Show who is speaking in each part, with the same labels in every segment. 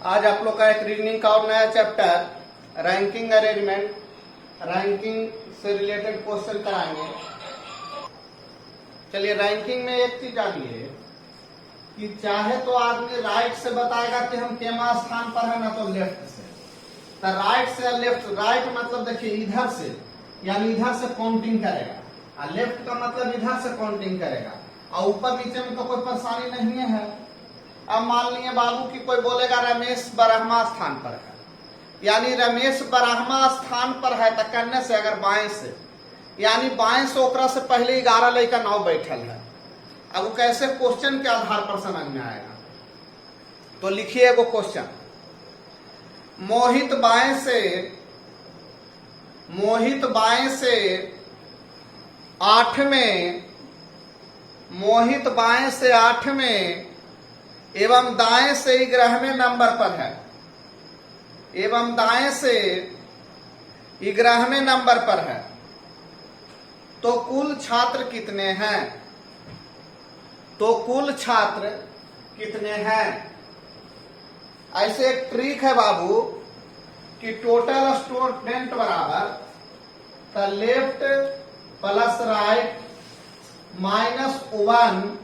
Speaker 1: आज आप लोग का एक रीजनिंग का और नया चैप्टर रैंकिंग अरेंजमेंट, रैंकिंग से रिलेटेड क्वेश्चन कराएंगे। चलिए, रैंकिंग में एक चीज आ गई है कि चाहे तो आदमी राइट से बताएगा कि हम केमा स्थान पर है, ना तो लेफ्ट से। तो राइट से लेफ्ट, राइट मतलब देखिए इधर से, यानी इधर से काउंटिंग करेगा, और लेफ्ट का मतलब इधर से काउंटिंग करेगा, और ऊपर नीचे में तो कोई परेशानी नहीं है। अब मान लिए बाबू की कोई बोलेगा रमेश ब्रह्मा स्थान पर है, यानी रमेश ब्रह्मा स्थान पर है, तो करने से अगर बाएं से, यानी बाएं से ओकरा से पहले 11 लड़का नाव बैठल है। अब वो कैसे क्वेश्चन के आधार पर समझ में आएगा, तो लिखिए एगो क्वेश्चन। मोहित बाएं से 8 में, मोहित बाएं से 8 में एवं दाएं से 11वें नंबर पर है, एवं दाएं से 11वें नंबर पर है, तो कुल छात्र कितने हैं? तो कुल छात्र कितने हैं? ऐसे एक ट्रिक है बाबू कि टोटल स्टूडेंट बराबर the left plus right minus 1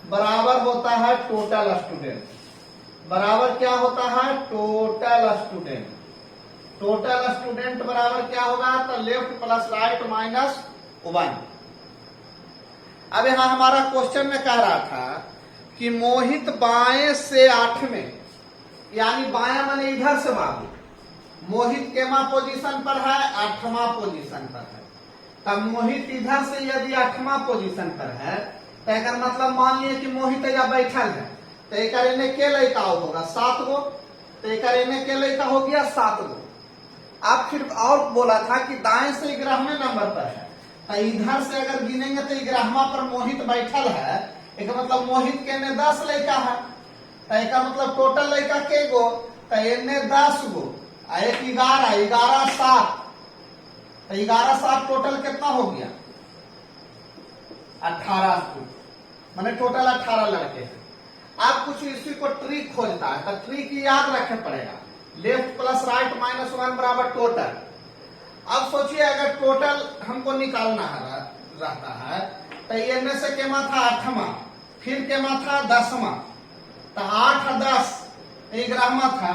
Speaker 1: बराबर होता है टोटल स्टूडेंट। बराबर क्या होता है? Total student. टोटल स्टूडेंट बराबर क्या होगा? तो लेफ्ट प्लस राइट माइनस 1। अब यहां हमारा क्वेश्चन में कह रहा था कि मोहित बाएं से 8 में, यानी बायां माने इधर से बाबू, मोहित केमा पोजीशन पर है? 8वां पोजीशन पर है। तब मोहित इधर से यदि 8वां पोजीशन पर है, तो एक मतलब मान लिए कि मोहित यहाँ बैठल है, तो एक के लड़का होगा 7 गो, तो एक के लड़का हो गया 7 गो। आप फिर और बोला था कि दाएं से 11वें नंबर पर है, तो इधर से अगर गिनेंगे तो 11वां पर मोहित बैठल है, एक मतलब मोहित के ने 10 लड़का है, तो एक मतलब टोटल लड़का के गो? तो इन्ने 10 गो, एक 11, 11 7, तो 11 7 टोटल कितना हो गया? 18 गो, माने टोटल 18 लड़के हैं। आप कुछ इसी को ट्रिक खोजता है, तो ट्रिक याद रखना पड़ेगा, लेफ्ट प्लस राइट माइनस 1 बराबर टोटल। अब सोचिए अगर टोटल हमको निकालना है रहता है, तो इनमें से केमा था 8वां, फिर केमा था 10वां, तो 8 और 10 11वां था।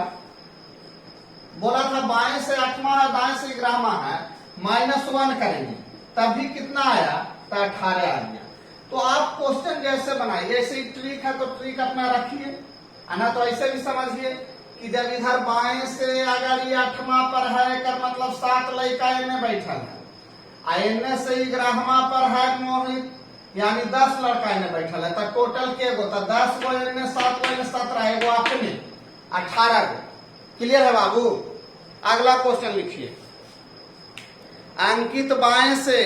Speaker 1: बोला था बाएं से 8वां है, दाएं से 11वां है, माइनस 1 करेंगे तब भी कितना आया? तो 18 आ गया। तो आप क्वेश्चन जैसे बनाइए, ऐसे ही ट्रिक है तो ट्रिक अपना रखिए, ना तो ऐसे भी समझिए कि जब इधर बाएं से अगर ये 8वां पर है, कर मतलब 7 लड़का इनमें बैठल है, इनमें से 11वां पर है मोहित, यानी 10 लड़का इनमें बैठल है, तो टोटल के गो? तो 10 गो इनमें 7 गो इनमें 17 है, वो अपने 18 गो। क्लियर है बाबू? अगला क्वेश्चन लिखिए। अंकित बाएं से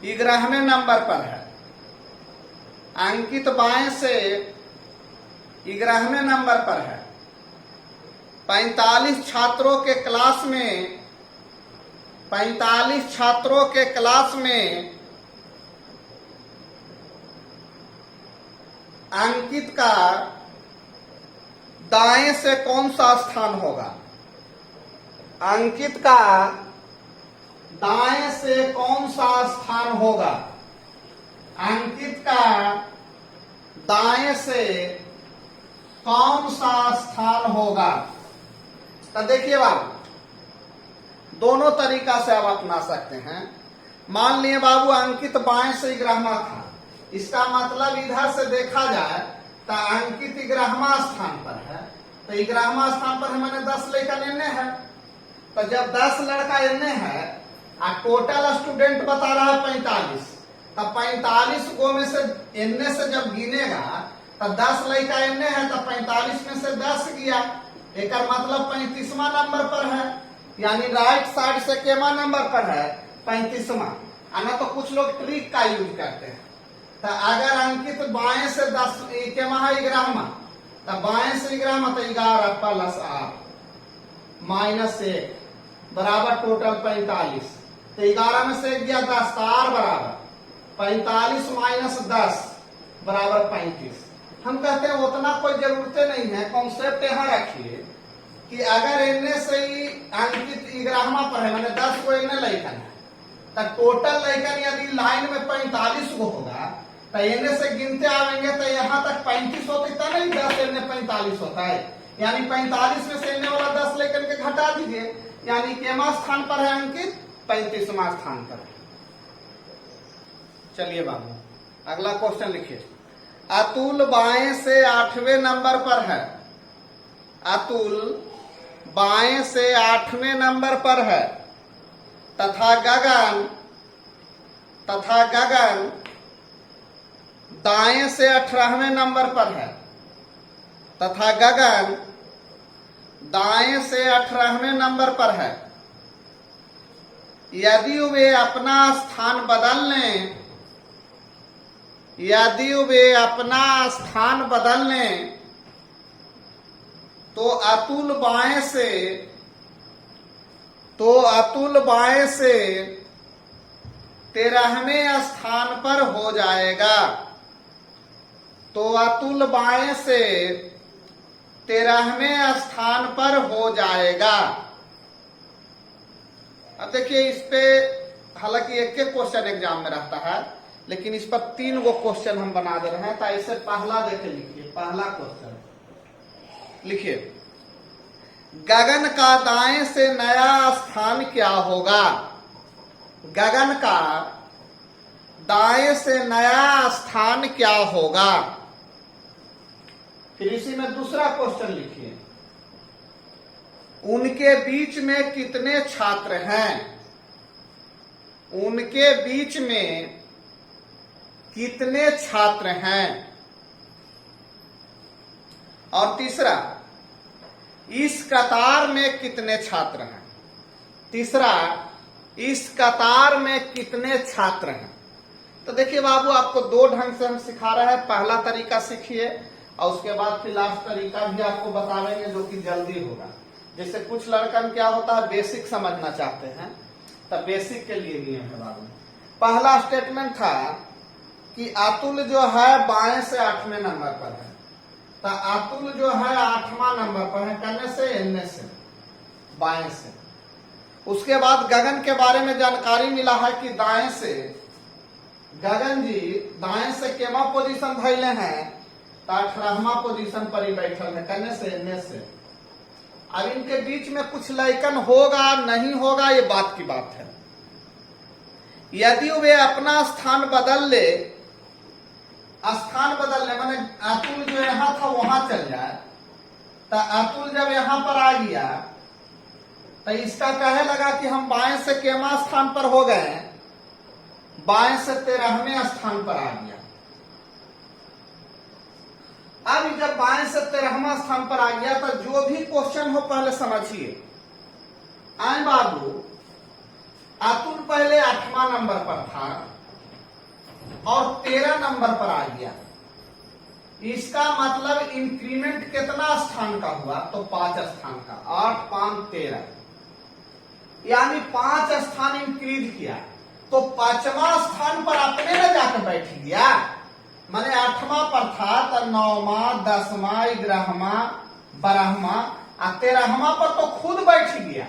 Speaker 1: 11वें नंबर पर है, अंकित बाएं से 11वें नंबर पर है। 45 छात्रों के क्लास में, 45 छात्रों के क्लास में अंकित का दाएं से कौन सा स्थान होगा? अंकित का दाएं से कौन सा स्थान होगा? अंकित का दाएं से कौन सा स्थान होगा? तो देखिए बाबू, दोनों तरीका से आप अपना सकते हैं। मान लिए बाबू अंकित बाएं से 11वां था, इसका मतलब इधर से देखा जाए तो अंकित 11वां स्थान पर है, तो 11वां स्थान पर मैंने 10 लड़का लेने है, तो जब 10 लड़का लेने है और टोटल स्टूडेंट बता रहा है 45, तब 45 गो में से इनने से जब गिनेगा तो 10 लड़का इनने है, तो 45 में से 10 गया, एक मतलब 35वां नंबर पर है, यानी राइट साइड से केमा नंबर पर है? 35वां। ना तो कुछ लोग ट्रिक का यूज करते हैं, तो अगर अंकित बाएं से 10 केमा है 11वां, तो बाएं से 11वां, तो 11 प्लस 8 माइनस 1 बराबर टोटल 45, तो 11 में से 1 गया 10, तो 8 बराबर 45 माइनस 10 बराबर 35। हम कहते हैं उतना कोई जरूरत नहीं है, कॉन्सेप्ट यहाँ रखिए कि अगर इनने से ही अंकित 11वां पर है, मैंने 10 को इनने लैकन है, तो टोटल लैकन यदि लाइन में 45 को होगा तो इनने से गिनते आवेंगे तो यहाँ तक 35 होते था नहीं, 10 इनने 45 होता है, यानी 45 में से इनने वाला 10 लैकन के घटा दीजिए, यानी केमा स्थान पर है अंकित, 35वां स्थान पर है। चलिए बाबू अगला क्वेश्चन लिखिए। अतुल बाएं से 8वें नंबर पर है, अतुल बाएं से 8वें नंबर पर है तथा गगन दाएं से 18वें नंबर पर है, तथा गगन दाएं से 18वें नंबर पर है। यदि वे अपना स्थान बदल लें, यदि वे अपना स्थान बदल लें तो अतुल बाएं से 13वें स्थान पर हो जाएगा, तो अतुल बाएं से 13वें स्थान पर हो जाएगा। अब देखिए इस पे हालांकि एक क्वेश्चन एग्जाम में रहता है, लेकिन इस पर 3 गो क्वेश्चन हम बना दे रहे हैं, तो ऐसे पहला देखे लिखिए। पहला क्वेश्चन लिखिए, गगन का दाएं से नया स्थान क्या होगा? गगन का दाएं से नया स्थान क्या होगा? फिर इसी में दूसरा क्वेश्चन लिखिए, उनके बीच में कितने छात्र हैं? उनके बीच में कितने छात्र हैं? और तीसरा, इस कतार में कितने छात्र हैं? तीसरा, इस कतार में कितने छात्र हैं? तो देखिए बाबू आपको 2 ढंग से हम सिखा रहे हैं। पहला तरीका सीखिए और उसके बाद फिर लास्ट तरीका भी आपको बतावेंगे जो कि जल्दी होगा। जैसे कुछ लड़कन क्या होता है बेसिक समझना चाहते हैं, तो बेसिक के लिए नियम है बाबू। पहला स्टेटमेंट था कि अतुल जो है बाएं से 8वें नंबर पर है, तो अतुल जो है 8वां नंबर पर है, करने से एनने से बाएं से। उसके बाद गगन के बारे में जानकारी मिला है कि दाएं से गगन जी दाएं से केमा पोजीशन धैले हैं, तो 18वां पोजीशन पर ही बैठल है, करने से एनने से। अब इनके बीच में कुछ लैकन होगा नहीं होगा ये बात की बात है। यदि वे अपना स्थान बदल ले माने अतुल जो यहां था वहां चल जाए, तो अतुल जब यहां पर आ गया तो इसका कहे लगा कि हम बाएं से केमा स्थान पर हो गए, बाएं से 13वें स्थान पर आ गया। अब जब बाएं से 13वां स्थान पर आ गया तो जो भी क्वेश्चन हो पहले समझिए। आए बाबू, अतुल पहले 8वां नंबर पर था और 13 नंबर पर आ गया। इसका मतलब इंक्रीमेंट कितना स्थान का हुआ? तो 5 स्थान का। 8 5 13, यानी 5 स्थान इंक्रीज किया, तो 5वां स्थान पर अपने में जाकर बैठ गया। माने 8वां पर था तो 9वां 10वां 11वां 12वां और 13वां पर तो खुद बैठ गया।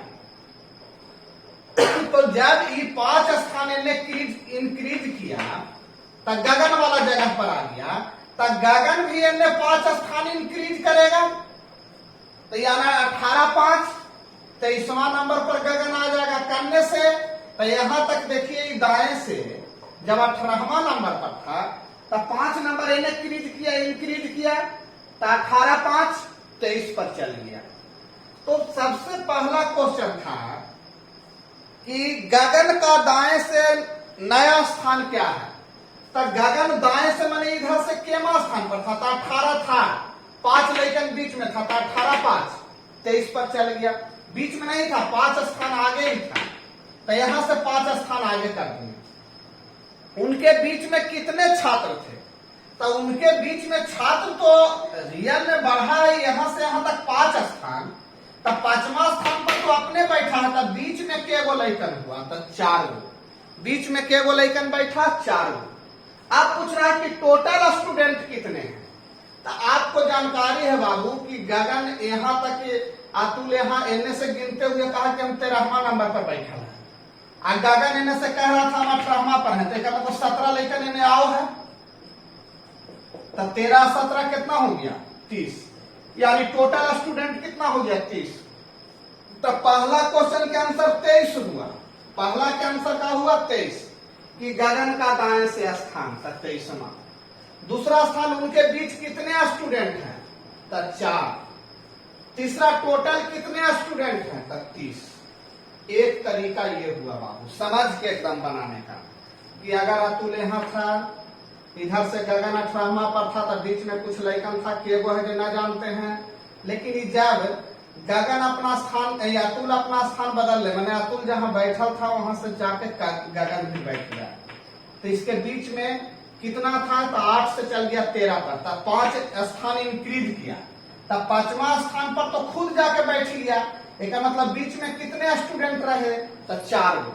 Speaker 1: तो जब ये 5 स्थान इंक्रीज किया तो गगन वाला जगह पर आ गया, तो गगन भी इन्हें 5 स्थान इंक्रीज करेगा, तो यानी 18 5 23वां नंबर पर गगन आ जाएगा। करने से तो यहां तक देखिए दाएं से जब 18वां नंबर पर था तो 5 नंबर इंक्रीज किया तो 18 5 23 पर चल गया। तो सबसे पहला क्वेश्चन था कि गगन का दाएं से नया स्थान क्या है? तो गगन दाएं से माने इधर से केमा स्थान पर था, तो 18 था, 5 लेकिन बीच में था, तो 18 5 23 पर चल गया। बीच में नहीं था, 5 स्थान आगे ही था, तो यहां से 5 स्थान आगे कर दिए। उनके बीच में कितने छात्र थे? तो उनके बीच में छात्र तो रियल में बढ़ा है, यहां से यहां तक 5 स्थान, तो 5वां स्थान पर तो अपने बैठा है, तो बीच में के गो लैकन हुआ? तो 4 गो। बीच में के गो लैकन बैठा? 4 गो। आप पूछ रहा है कि टोटल स्टूडेंट कितने हैं। तो आपको जानकारी है बाबू कि गगन यहां तक, अतुल यहां एने से गिनते हुए कहा कि हम 13वां नंबर पर बैठा है, और गगन एने से कह रहा था हम 18वां पर है, तो मतलब 17 लेकर इन्हें आओ है, तो 13 17 कितना हो गया 30, यानी टोटल स्टूडेंट कितना हो गया 30। तो पहला क्वेश्चन के आंसर 23 हुआ, पहला के आंसर का हुआ 23 कि गगन का दाएं से स्थान 23वां। दूसरा स्थान उनके बीच कितने स्टूडेंट हैं, तो 4। तीसरा टोटल कितने स्टूडेंट हैं, तो 30। एक तरीका ये हुआ बाबू समझ के एकदम बनाने का कि अगर अतुल यहां था, इधर से गगन 18वां पर था, तो बीच में कुछ लड़कन था कि वो है जो न जानते हैं, लेकिन जब गगन अपना स्थान, अतुल अपना स्थान बदल ले, मैंने अतुल जहां बैठा था वहां से जाके गगन भी बैठ गया, तो इसके बीच में कितना था, तो 8 से चल गया 13 पर, तब 5 स्थान इंक्रीज किया, तब 5वां स्थान पर तो खुद जाके बैठ लिया। एक मतलब बीच में कितने स्टूडेंट रहे, तो 4 गो।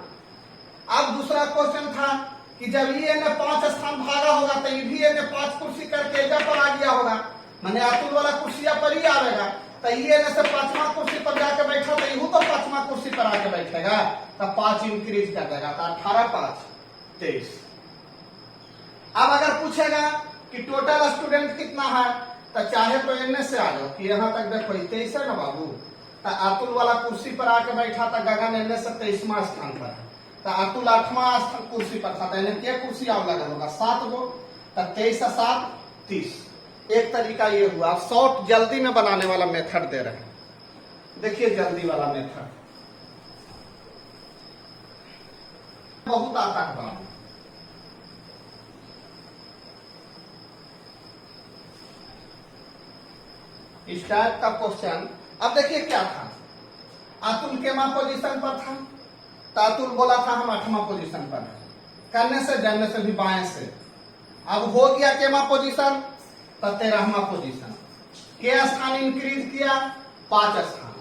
Speaker 1: अब दूसरा क्वेश्चन था कि जब ये ने 5 स्थान भागा होगा, तो ये भी ने 5 कुर्सी करके एजा पर आ गया होगा, मैंने अतुल वाला कुर्सिया पर ही आएगा, तो ये ने से 5वां कुर्सी पर जाके बैठा, तो यू तो 5वां कुर्सी पर आके बैठेगा, तब 5 इंक्रीज कर देगा, तो 18 5 23। अब अगर पूछेगा कि टोटल स्टूडेंट कितना है, तो चाहे तो इनमें से आ जाओ कि यहां तक देखो 23 है ना बाबू, तो अतुल वाला कुर्सी पर आके बैठा था, गगन इनमें से 23वां स्थान पर है, तो अतुल 8वां स्थान कुर्सी पर था, तो इन्हें क्या कुर्सी और लगा होगा 7 गो, तो 23 से 7 30। एक तरीका ये हुआ। आप शॉर्ट जल्दी में बनाने वाला मेथड दे रहे हैं, देखिए जल्दी वाला मेथड बहुत आता है बाबू। इस टाइप का क्वेश्चन। अब देखिए क्या था, अतुल केमा पोजीशन पर था, तो अतुल बोला था हम 8वां पोजीशन पर है, करने से जानने से भी बाएं से। अब हो गया केमा पोजीशन, तो 13वां पोजीशन, के स्थान इंक्रीज किया 5 स्थान।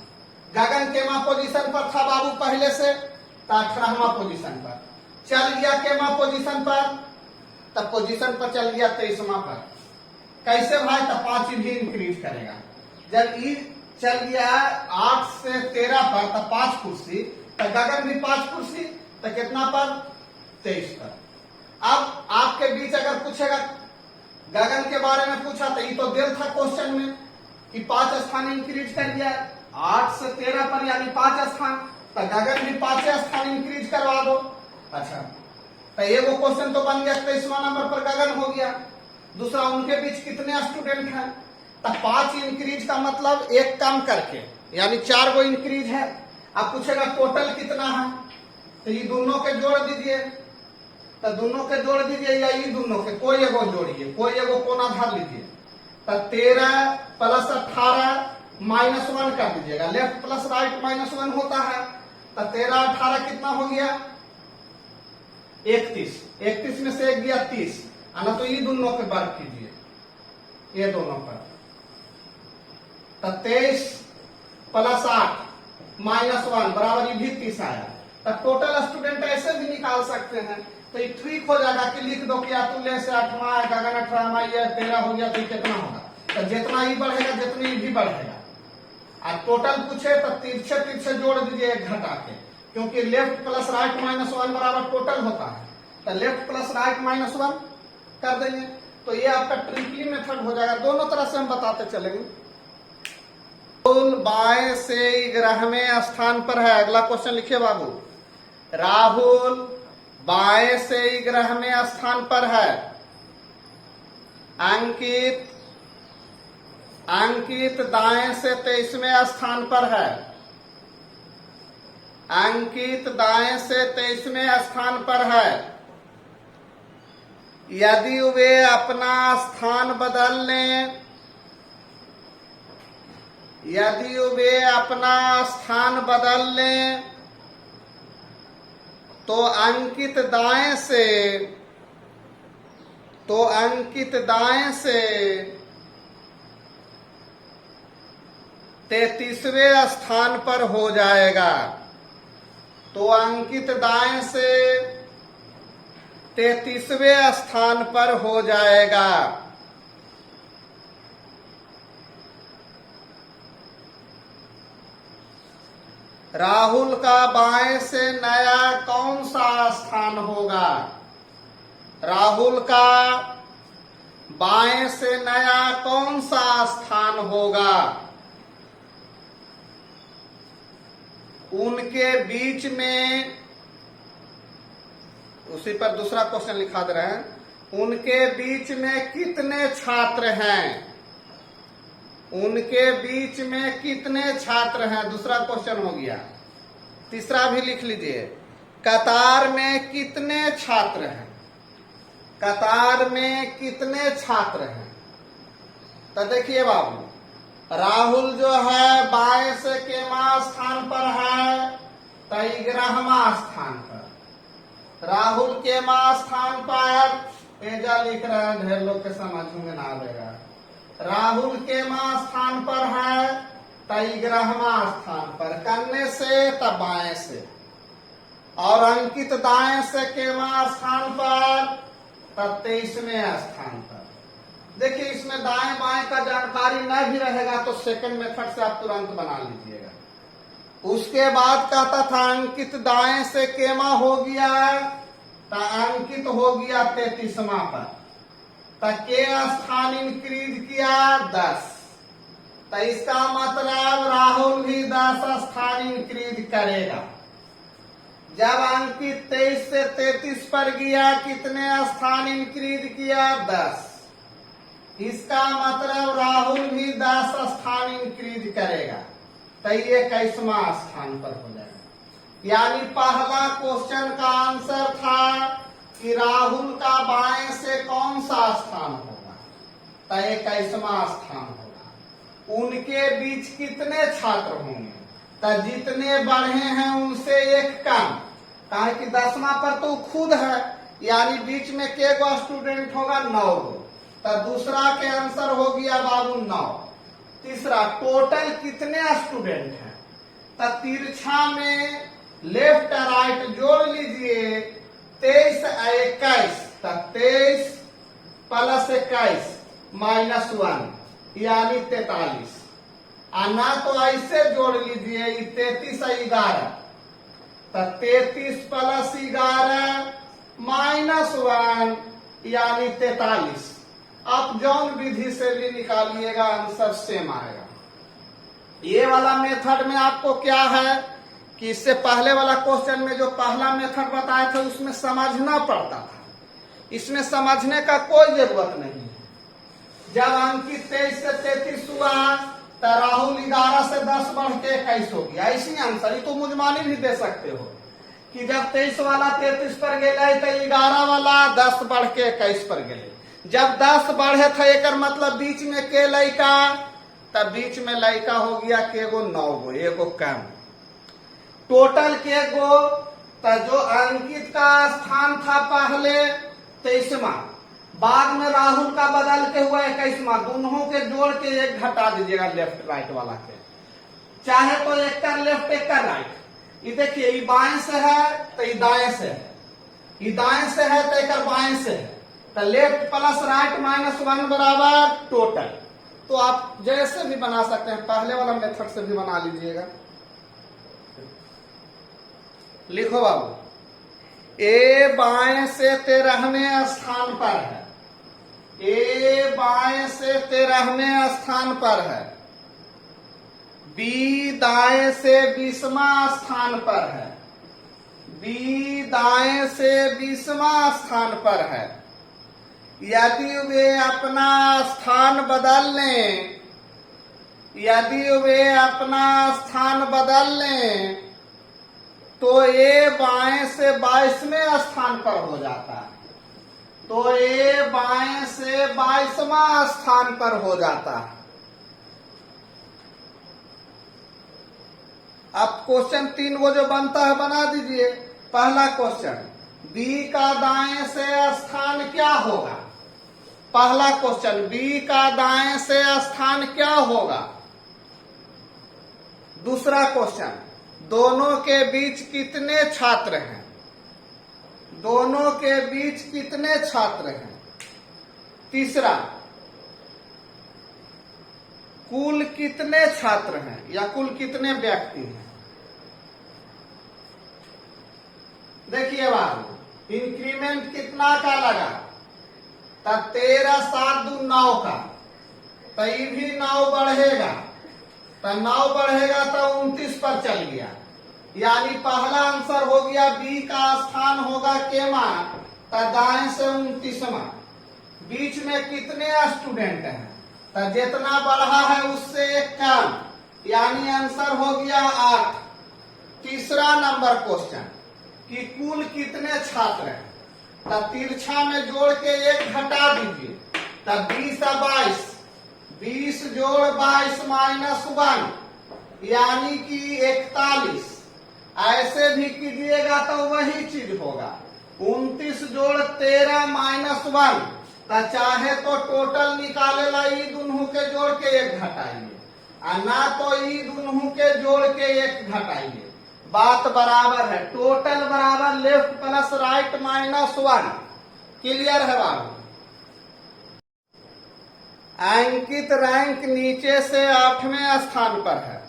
Speaker 1: गगन केमा पोजीशन पर था बाबू पहले से, तो 18वां पोजीशन पर चल गया, केमा पोजीशन पर, तब पोजीशन पर चल गया 23वां पर। कैसे भाई, तो 5 भी इंक्रीज करेगा। जब ई चल गया 8 से 13 पर, तो 5 कुर्सी, तो गगन भी 5 कुर्सी, तो कितना पर 23 पर। अब आपके बीच अगर पूछेगा गगन के बारे में पूछा, तो ये तो दिल था क्वेश्चन में कि 5 स्थान इंक्रीज कर दिया 8 से 13 पर, यानी 5 स्थान, तो गगन भी 5 स्थान इंक्रीज करवा दो। अच्छा, तो ये वो क्वेश्चन तो बन गया, 23वां नंबर पर गगन हो गया। दूसरा, उनके बीच कितने स्टूडेंट हैं, तो 5 इंक्रीज का मतलब एक कम करके, यानी 4 गो इंक्रीज है। अब पूछेगा टोटल कितना है, तो ये दोनों के जोड़ दीजिए, तो दोनों के जोड़ दीजिए, या ये दोनों के कोई एगो जोड़िए, कोई एगो कोना धर लीजिए, तो 13 प्लस 18 माइनस 1 कर दीजिएगा, लेफ्ट प्लस राइट माइनस 1 होता है, तो 13 18 कितना हो गया 31। 31 में से 1 गया 30, ना तो ये दोनों के वर्ग कीजिए, ये दोनों पर, तो 23 प्लस 8 माइनस 1 बराबर ये भी 30 आया। तो टोटल स्टूडेंट ऐसे भी निकाल सकते हैं, तो ये ट्रिक हो जाएगा कि लिख दो कि अतुल से 8वां है, गगन 18वां, ये 13 हो गया, तो कितना होगा, तो जितना ही बढ़ेगा जितनी ही भी बढ़ेगा। और टोटल पूछे तो तिरछे तिरछे जोड़ दीजिए एक घटा के, क्योंकि लेफ्ट प्लस राइट माइनस 1 बराबर टोटल होता है, तो लेफ्ट प्लस राइट माइनस 1 कर देंगे, तो ये आपका ट्रिपली मेथड हो जाएगा। दोनों तरह से हम बताते चलेंगे। राहुल बाएं से 11वें स्थान पर है। अगला क्वेश्चन लिखिए बाबू, राहुल बाएं से 11वें स्थान पर है। अंकित दाएं से 23वें स्थान पर है। अंकित दाएं से 23वें स्थान पर है। यदि वे अपना स्थान बदल लें, यदि वे अपना स्थान बदल लें, तो अंकित दाएं से 33वें स्थान पर हो जाएगा। तो अंकित दाएं से 33वें स्थान पर हो जाएगा। राहुल का बाएं से नया कौन सा स्थान होगा? राहुल का बाएं से नया कौन सा स्थान होगा? उनके बीच में, उसी पर दूसरा क्वेश्चन लिखा दे रहे हैं, उनके बीच में कितने छात्र हैं? उनके बीच में कितने छात्र हैं? दूसरा क्वेश्चन हो गया। तीसरा भी लिख लीजिए, कतार में कितने छात्र हैं? कतार में कितने छात्र हैं? तो देखिए बाबू, राहुल जो है बाएं से केमा स्थान पर है? तो 11वां स्थान पर। राहुल केमा स्थान पर, एजा लिख रहे हैं, ढेर लोग के समझ में ना आएगा। राहुल केमा स्थान पर है? तो 11वां स्थान पर। करने से तब बाएं से, और अंकित दाएं से केमा स्थान पर? तब 23वें स्थान पर। देखिए इसमें दाएं बाएं का जानकारी न भी रहेगा तो सेकंड मेथड से आप तुरंत बना लीजिएगा। उसके बाद कहता था अंकित दाएं से केमा हो गया, तो अंकित हो गया 33वां पर। तो के स्थान इंक्रीज किया 10, तो इसका मतलब राहुल भी 10 स्थान इंक्रीज करेगा। जब अंकित 23 से 33 पर गया, कितने स्थान इंक्रीज किया? 10। इसका मतलब राहुल भी 10 स्थान इंक्रीज करेगा, तो ये 21वां स्थान पर हो जाएगा। यानी पहला क्वेश्चन का आंसर था कि राहुल का बाएं से कौन सा स्थान होगा? तो 21वां स्थान होगा। उनके बीच कितने छात्र होंगे? तो जितने बढ़े हैं उनसे एक कम, कहा कि 10वां पर तो खुद है, यानी बीच में के गो स्टूडेंट होगा? 9 गो। तो दूसरा के आंसर हो गया बाबू 9। तीसरा, टोटल कितने स्टूडेंट हैं? तो तिरछा में लेफ्ट राइट जोड़ लीजिए, 23 21, तो 23 प्लस 21 माइनस 1 यानी 43। आना तो ऐसे जोड़ लीजिए, 33 11, तो 33 प्लस 11 माइनस 1 यानी 43। आप जौन विधि से भी निकालिएगा आंसर सेम आएगा। ये वाला मेथड में आपको क्या है कि इससे पहले वाला क्वेश्चन में जो पहला मेथड बताया था उसमें समझना पड़ता था, इसमें समझने का कोई जरूरत नहीं है। जब अंकित 23 से 33 हुआ तो राहुल 11 से 10 बढ़ के 21 हो गया। ऐसी आंसर, ये तो मुजमानी भी दे सकते हो कि जब 23 वाला 33 पर गए तो 11 वाला 10 बढ़ के 21 पर गए। जब 10 बढ़े थे एक मतलब बीच में के लड़का, तब बीच में लड़का हो गया के गो 9 गो, एगो कम। टोटल के गो, तो जो अंकित का स्थान था पहले 23वां, बाद में राहुल का बदल के हुआ 21वां, दोनों के जोड़ के एक घटा दीजिएगा लेफ्ट राइट वाला के, चाहे तो एक का लेफ्ट एक का राइट। ये देखिए, ये बाएं से है तो ये दाएं से है, ये दाएं से है तो एक बाएं से है, तो लेफ्ट प्लस राइट माइनस 1 बराबर टोटल। तो आप जैसे भी बना सकते हैं, पहले वाला मेथड से भी बना लीजिएगा। लिखो बाबू, ए बाएं से 13वें स्थान पर है, ए बाएं से 13वें स्थान पर है, बी दाएं से 20वां स्थान पर है, बी दाएं से 20वां स्थान पर है। यदि वे अपना स्थान बदल लें, यदि वे अपना स्थान बदल लें तो ये बाएं से 22वें स्थान पर हो जाता है, तो ये बाएं से 22वां स्थान पर हो जाता है। अब क्वेश्चन 3 वो जो बनता है बना दीजिए। पहला क्वेश्चन, बी का दाएं से स्थान क्या होगा? पहला क्वेश्चन, बी का दाएं से स्थान क्या होगा? दूसरा क्वेश्चन, दोनों के बीच कितने छात्र हैं? दोनों के बीच कितने छात्र हैं। तीसरा, कुल कितने छात्र हैं या कुल कितने व्यक्ति हैं। देखिए बाबू, इंक्रीमेंट कितना का लगा, तो 13 7 2 9 का, तो ये भी 9 बढ़ेगा, तो 9 बढ़ेगा तो 29 पर चल गया। यानी पहला आंसर हो गया बी का स्थान होगा केमा, तो दाएं से 29वां। बीच में कितने स्टूडेंट हैं, तो जितना बढ़ा है उससे एक कम, यानी आंसर हो गया 8। तीसरा नंबर क्वेश्चन कि कुल कितने छात्र हैं, तो तिरछा में जोड़ के 1 घटा दीजिए, तो 20 और 22, 20 जोड़ 22 माइनस 1 यानी कि 41। ऐसे भी कीजिएगा तो वही चीज होगा। 29 जोड़ 13 माइनस 1, तो चाहे तो टोटल निकाले ला ई दोनों के जोड़ के 1 घटाइए, और ना तो ई दोनों के जोड़ के 1 घटाइए। बात बराबर है, टोटल बराबर left plus right minus 1। Clear है बाबू। अंकित रैंक नीचे से 8वें स्थान पर है।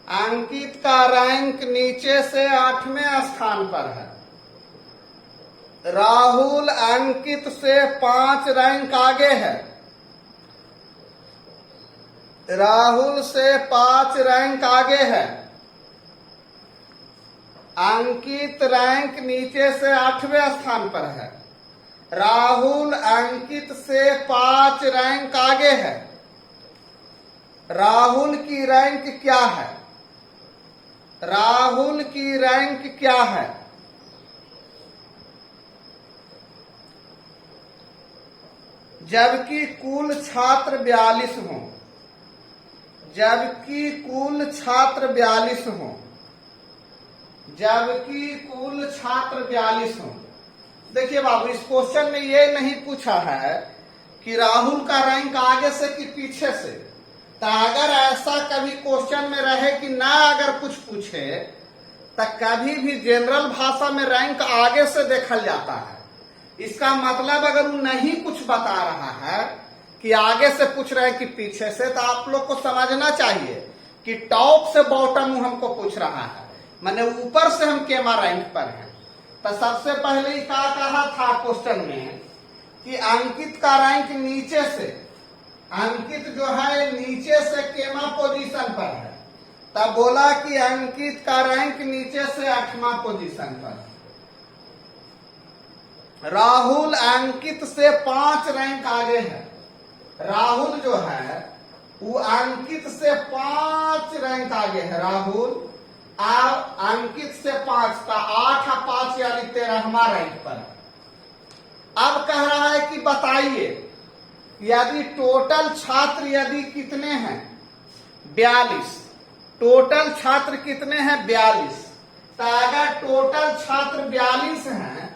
Speaker 1: अंकित का रैंक नीचे से 8वें स्थान पर है। राहुल अंकित से 5 रैंक आगे है। राहुल से 5 रैंक आगे है। अंकित रैंक नीचे से 8वें स्थान पर है। राहुल अंकित से 5 रैंक आगे है। राहुल की रैंक क्या है। राहुल की रैंक क्या है। जबकि कुल छात्र 42 हों, जबकि कुल छात्र 42 हों, जबकि कुल छात्र 42 हों। देखिए बाबू, इस क्वेश्चन में ये नहीं पूछा है कि राहुल का रैंक आगे से कि पीछे से। तो अगर ऐसा कभी क्वेश्चन में रहे कि ना अगर कुछ पूछे, तो कभी भी जनरल भाषा में रैंक आगे से देखा जाता है। इसका मतलब अगर वो नहीं कुछ बता रहा है कि आगे से पूछ रहे हैं कि पीछे से, तो आप लोग को समझना चाहिए कि टॉप से बॉटम हमको पूछ रहा है, माने ऊपर से हम केमा रैंक पर हैं। तो सबसे पहले क्या कहा था क्वेश्चन में कि अंकित का रैंक नीचे से, अंकित जो है नीचे से केमा पोजीशन पर है। तब बोला कि अंकित का रैंक नीचे से 8वां पोजीशन पर है। राहुल अंकित से 5 रैंक आगे है। राहुल जो है वो अंकित से 5 रैंक आगे है। राहुल आप अंकित से 5 का 8 और 5 यानी 13वां रैंक पर है। अब कह रहा है कि बताइए यदि टोटल छात्र यदि कितने हैं 42, टोटल छात्र कितने हैं 42। तो अगर टोटल छात्र 42 हैं,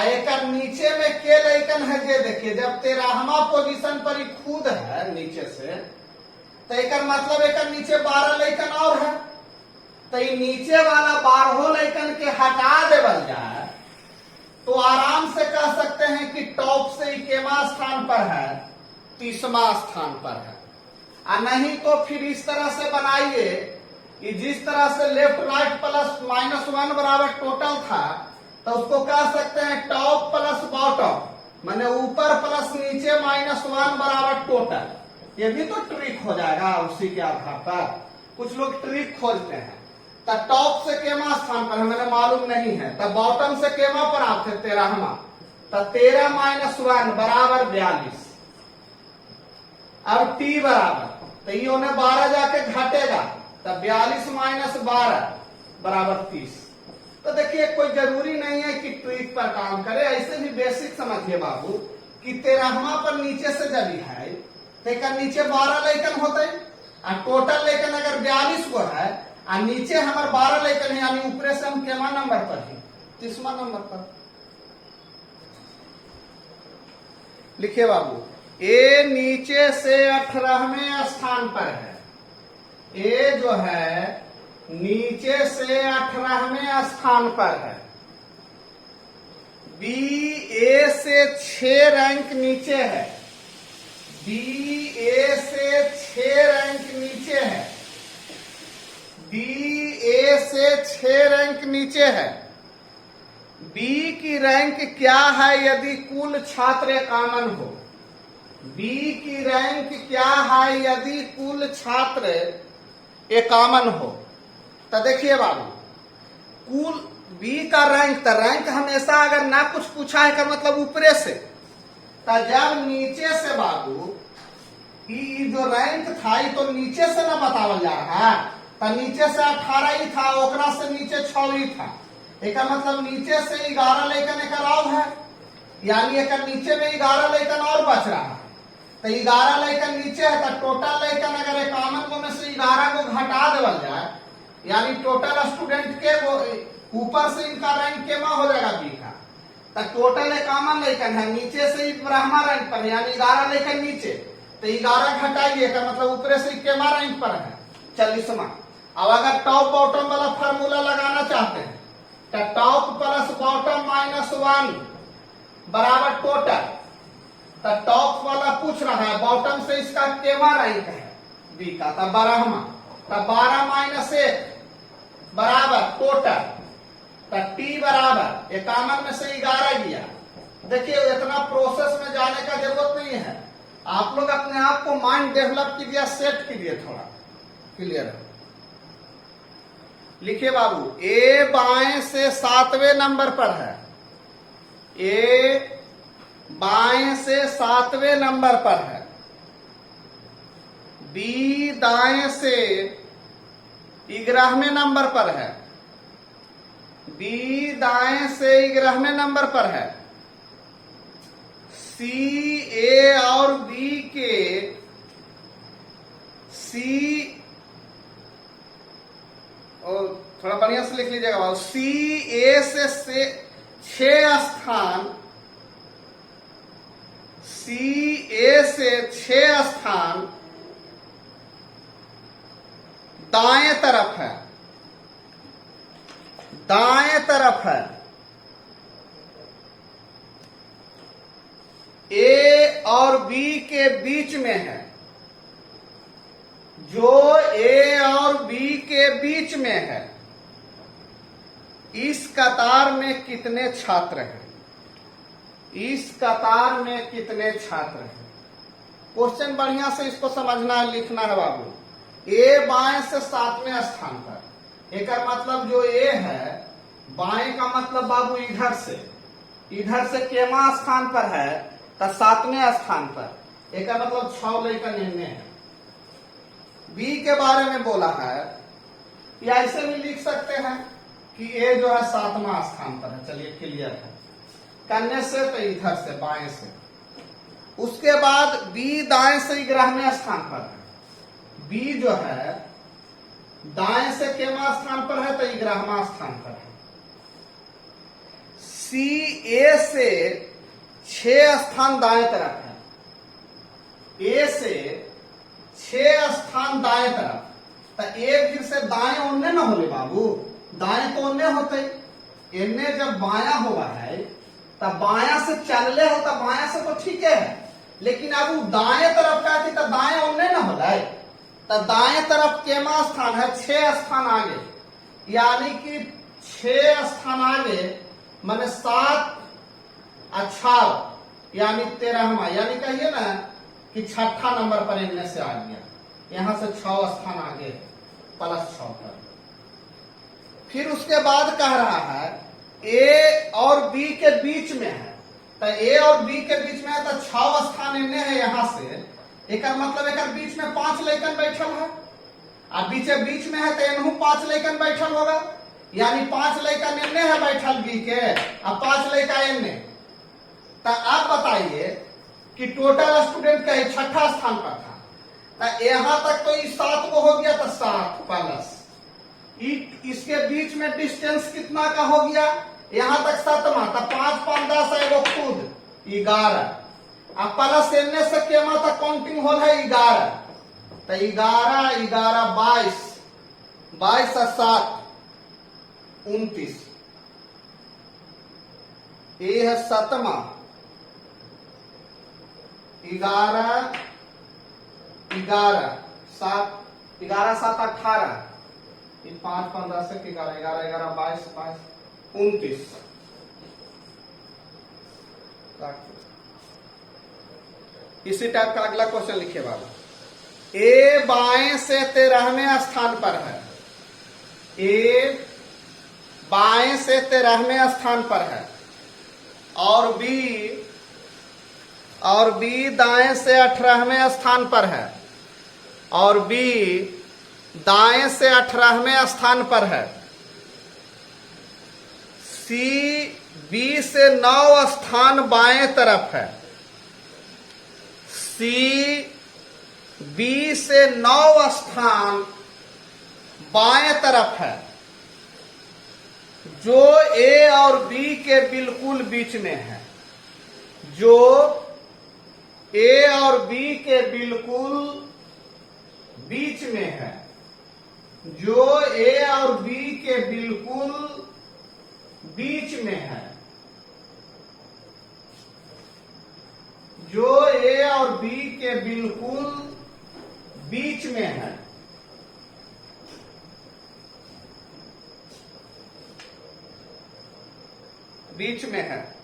Speaker 1: एक नीचे में के लैकन है, जे देखिए जब 13वां पोजीशन पर ही खुद है नीचे से, तो एक मतलब एक नीचे 12 लैकन और है। तो ये नीचे वाला 12 लैकन के हटा देवल जाए तो आराम से कह सकते हैं कि टॉप से ही केमा स्थान पर है, 30वां स्थान पर है। और नहीं तो फिर इस तरह से बनाइए कि जिस तरह से लेफ्ट राइट प्लस माइनस 1 बराबर टोटल था, तो उसको कह सकते हैं टॉप प्लस बॉटम, माने ऊपर प्लस नीचे माइनस 1 बराबर टोटल। ये भी तो ट्रिक हो जाएगा उसी के आधार पर। कुछ लोग ट्रिक खोजते हैं। तो टॉप से केमा स्थान पर हमें मालूम नहीं है, तो बॉटम से केमा पर आप थे 13वां, तो 13 माइनस 1 बराबर 42। अब टी बराबर, तो ये 12 जाके घटेगा, तो 42 माइनस 12 बराबर 30। तो देखिए कोई जरूरी नहीं है कि ट्रिक पर काम करे, ऐसे भी बेसिक समझिए बाबू कि 13वां पर नीचे से जब है तो नीचे 12 लैकन होते और टोटल लैकन अगर 42 को है और नीचे हमारे 12 लैकन है, यानी ऊपरे से हम केमा नंबर पर है 30वां नंबर पर। लिखिए बाबू, ए नीचे से 18वें स्थान पर है। ए जो है नीचे से 18वें स्थान पर है। बी ए से 6 रैंक नीचे है, बी ए से 6 रैंक नीचे है, बी ए से 6 रैंक नीचे है। बी की रैंक क्या है यदि कुल छात्र कॉमन हो? बी की रैंक क्या है यदि कुल छात्र कॉमन हो? तो देखिए बाबू, कुल बी का रैंक, तो रैंक हमेशा अगर ना कुछ पूछा है का मतलब ऊपरे से, तो जब नीचे से बाबू ये जो रैंक था ये तो नीचे से ना बतावल जा रहा है, तो नीचे से 18 ही था, ओकरा से नीचे 6 ही था, एक मतलब नीचे से 11 लेकिन एक और है, यानी एक नीचे में 11 लेकिन और बच रहा है, तो 11 लेकिन नीचे है, तो टोटल लेकिन अगर कॉमन को में से 11 को घटा देवल जाए, यानी टोटल स्टूडेंट के वो ऊपर से इनका रैंक केमा हो जाएगा बी का, तो टोटल कॉमन लेकिन है, नीचे से ही ब्रह्मा रैंक पर है, यानी 11 लेकिन नीचे, तो 11 घटाइए का मतलब ऊपर से केमा रैंक पर है 40वां। अब अगर टॉप बॉटम वाला फार्मूला लगाना चाहते हैं, तो टॉप प्लस बॉटम माइनस 1 बराबर टोटल, तो टॉप वाला पूछ रहा है बॉटम से इसका केमा रैंक है बी का, तो 12वां, तो 12 माइनस 1 बराबर टोटल, तो टी बराबर कॉमन में से 11 गया। देखिए इतना प्रोसेस में जाने का जरूरत नहीं है, आप लोग अपने आप को माइंड डेवलप कीजिए, सेट कीजिए, थोड़ा क्लियर है। लिखिए बाबू, ए बाएं से 7वें नंबर पर है, ए बाएं से 7वें नंबर पर है, बी दाएं से 11वें नंबर पर है, बी दाएं से 11वें नंबर पर है, सी ए और बी के सी, और थोड़ा बढ़िया से लिख लीजिएगा बाबू, सी ए से 6 स्थान, सी ए से 6 स्थान दाएं तरफ है, दाएं तरफ है, ए और बी के बीच में है, जो ए और बी के बीच में है, इस कतार में कितने छात्र हैं? इस कतार में कितने छात्र हैं? क्वेश्चन बढ़िया से इसको समझना है, लिखना है बाबू। ए बाएं से 7वें स्थान पर, एक मतलब जो ए है बाएं का मतलब बाबू इधर से केमा स्थान पर है, तो 7वें स्थान पर, एक मतलब 6 लेकर निर्णय है। बी के बारे में बोला है, या ऐसे भी लिख सकते हैं कि ए जो है 7वां स्थान पर है, चलिए क्लियर है, करने से तो इधर से बाएं से। उसके बाद बी दाएं से 11वें स्थान पर है, बी जो है दाएं से केमा स्थान पर है, तो 11वां स्थान पर है। सी ए से 6 स्थान दाएं तरफ है, ए से 6 स्थान दाएं तरफ, तो ए फिर से दाएं ओन्ने ना होले बाबू, दाएं तो ओन्ने होते, एन्ने जब बाया हुआ है तब बाया से चलले हो, तब बाया से तो ठीक है, लेकिन अब वो दाएं तरफ का थी, तो दाएं ओन्ने ना होला, तो दाएं तरफ केमा स्थान है 6 स्थान आगे, यानी कि 6 स्थान आगे माने 7 और 6 यानी 13वां, यानी कहिए ना कि 6ठा नंबर पर इनमें से आ गया, यहां से 6 स्थान आगे प्लस 6 पर। फिर उसके बाद कह रहा है ए और बी के बीच में है, तो ए और बी के बीच में है, तो 6 स्थान इनमें है, यहां से एक मतलब एक बीच में 5 लेकिन बैठल है, और बीच में है तो इनहू 5 लेकिन बैठल होगा, यानी 5 लेकिन इनने है बैठल बी के, अब 5 लेकिन इनने, तो आप बताइए कि टोटल स्टूडेंट का 6ठा स्थान पर था, तो यहां तक तो 7 को हो गया, तो 7 प्लस इसके बीच में डिस्टेंस कितना का हो गया, यहां तक 7वां, तो 5 5 10 है वो खुद 11, अब प्लस एने से केमा तक काउंटिंग होल है 11, तो 11 11 22 22 और 7 29, ये है 7वां, 11, 7, 11, 7, 18, 5, 15 से 11, 11, 11, 22, 29। इसी टाइप का अगला क्वेश्चन लिखे वाला। ए बाएं से 13वें स्थान पर है, ए बाएं से 13वें स्थान पर है, और बी दाएं से 18वें स्थान पर है, और बी दाएं से 18वें स्थान पर है। सी बी से 9 स्थान बाएं तरफ है, सी बी से 9 स्थान बाएं तरफ है, जो ए और बी के बिल्कुल बीच में है, जो ए और बी के बिल्कुल बीच में है, जो ए और बी के बिल्कुल बीच में है, जो ए और बी के बिल्कुल बीच में है। बीच में है।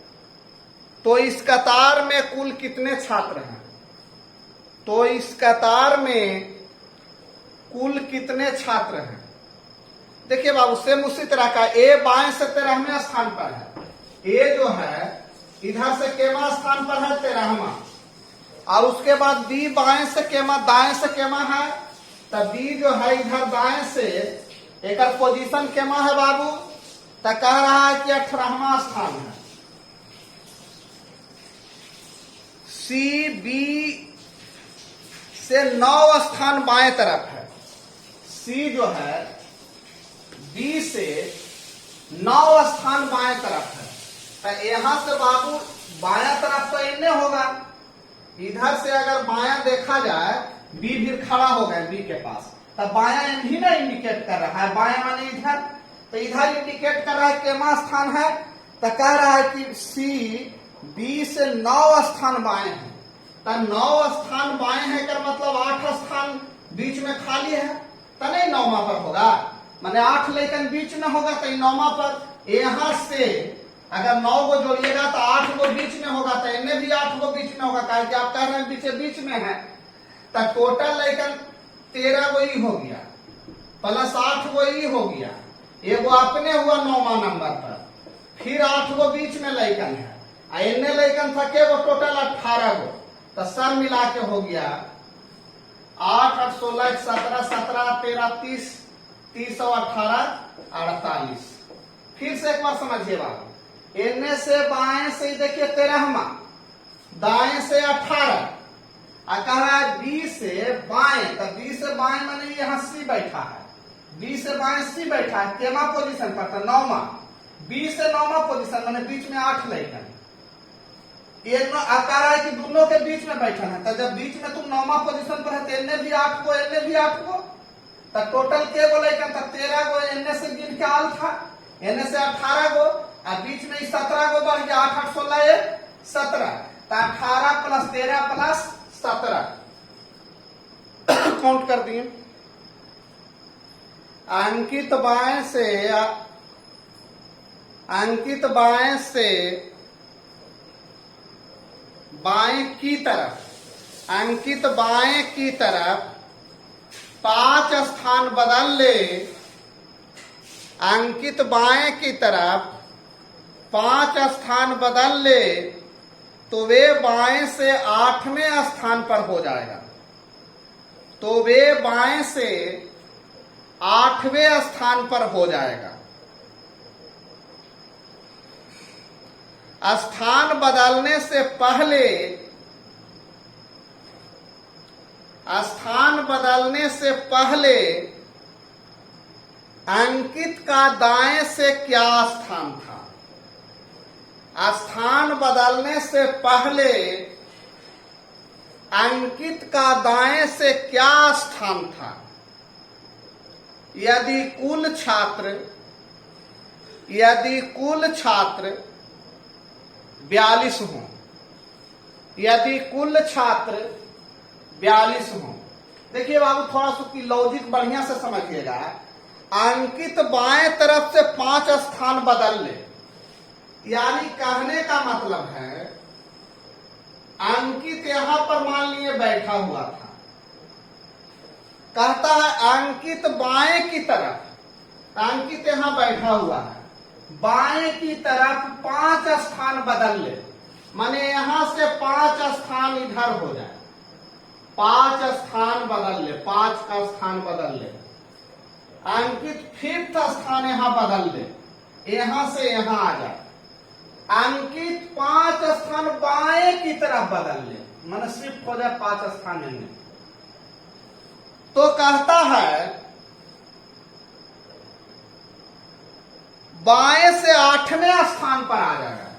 Speaker 1: तो इस कतार में कुल कितने छात्र हैं? तो इस कतार में कुल कितने छात्र हैं? देखिए बाबू, सेम उसी तरह का, ए बाएं से 13वें स्थान पर है, ए जो है इधर से केमा स्थान पर है 13वां, और उसके बाद बी बाएं से केमा, दाएं से केमा है, तब बी जो है इधर दाएं से एक पोजीशन केमा है बाबू, तो कह रहा है कि 18वां स्थान है। सी बी से 9 स्थान बाएं तरफ है, सी जो है बी से 9 स्थान बाएं तरफ है। तो यहां से बाबू बायां तरफ तो इन्ने होगा, इधर से अगर बायां देखा जाए, बी भी खड़ा हो गया बी के पास, तब बायां भी ना इंडिकेट कर रहा है, बायां माने इधर, तो इधर इंडिकेट कर रहा है केमा स्थान है, तो कह रहा है कि सी बी से 9 स्थान बाएं है। तो 9 स्थान बाएं है का मतलब 8 स्थान बीच में खाली है, तो नहीं 9वां पर होगा, माने 8 लेकिन बीच में होगा, तो 9वां पर यहां से अगर 9 को जोड़िएगा तो 8 को बीच में होगा, तो इन्हें भी 8 को बीच में होगा, कि आप कह रहे हैं बीच में है, तो टोटल लेकिन 13 को ही हो गया, प्लस 8 को ही हो गया, एगो अपने हुआ 9वां नंबर पर, फिर 8 को बीच में लैकन है, इन्हें लैकन था के वो टोटल 18 को, तो सब मिला के हो गया 8, 8, 16, 17, 17, 13, 30, 30 और 18, 48। फिर से एक बार समझिए बाबू, इनमें से बाएं से देखिए 13वां, दाएं से 18, कह रहा है बी से बाएं, तो बी से बाएं माने यहाँ सी बैठा है, बी से बाएं सी बैठा है, केमा पोजीशन पर था 9वां, बी से 9वां पोजीशन माने बीच में 8 लेकर, ये कह रहा है कि दोनों के बीच में बैठा है, तो जब बीच में तुम 9वां पोजीशन पर है, तो इन्हें भी 8 को, इन्हें भी 8 को, तो टोटल के बोले 13 को इन्हें से गिन के आल था, इन्हें से 18 को, और बीच में 17 को बढ़ गया, 8, 8, 16, 17, तो 18 प्लस 13 प्लस 17 काउंट कर दिए। अंकित बाएं से बाएं की तरफ, अंकित बाएं की तरफ 5 स्थान बदल ले, अंकित बाएं की तरफ 5 स्थान बदल ले, तो वे बाएं से 8वें स्थान पर हो जाएगा, तो वे बाएं से 8वें स्थान पर हो जाएगा। स्थान बदलने से पहले, स्थान बदलने से पहले अंकित का दाएं से क्या स्थान था? स्थान बदलने से पहले अंकित का दाएं से क्या स्थान था? यदि कुल छात्र 42 हों, यदि कुल छात्र 42 हों। देखिए बाबू, थोड़ा सा की लॉजिक बढ़िया से समझिएगा। अंकित बाएं तरफ से 5 स्थान बदल ले, यानी कहने का मतलब है अंकित यहां पर मान लिए बैठा हुआ था, कहता है अंकित बाएं की तरफ, अंकित यहां बैठा हुआ है, बाएं की तरफ 5 स्थान बदल ले, माने यहां से 5 स्थान इधर हो जाए, 5 स्थान बदल ले, 5 का स्थान बदल ले। अंकित 5th स्थान यहां बदल ले, यहां से यहां आ जाए। अंकित 5 स्थान बाएं की तरफ बदल ले, माने शिफ्ट हो जाए 5 स्थान इनमें। तो कहता है बाएं से 8वें स्थान पर आ जाएगा।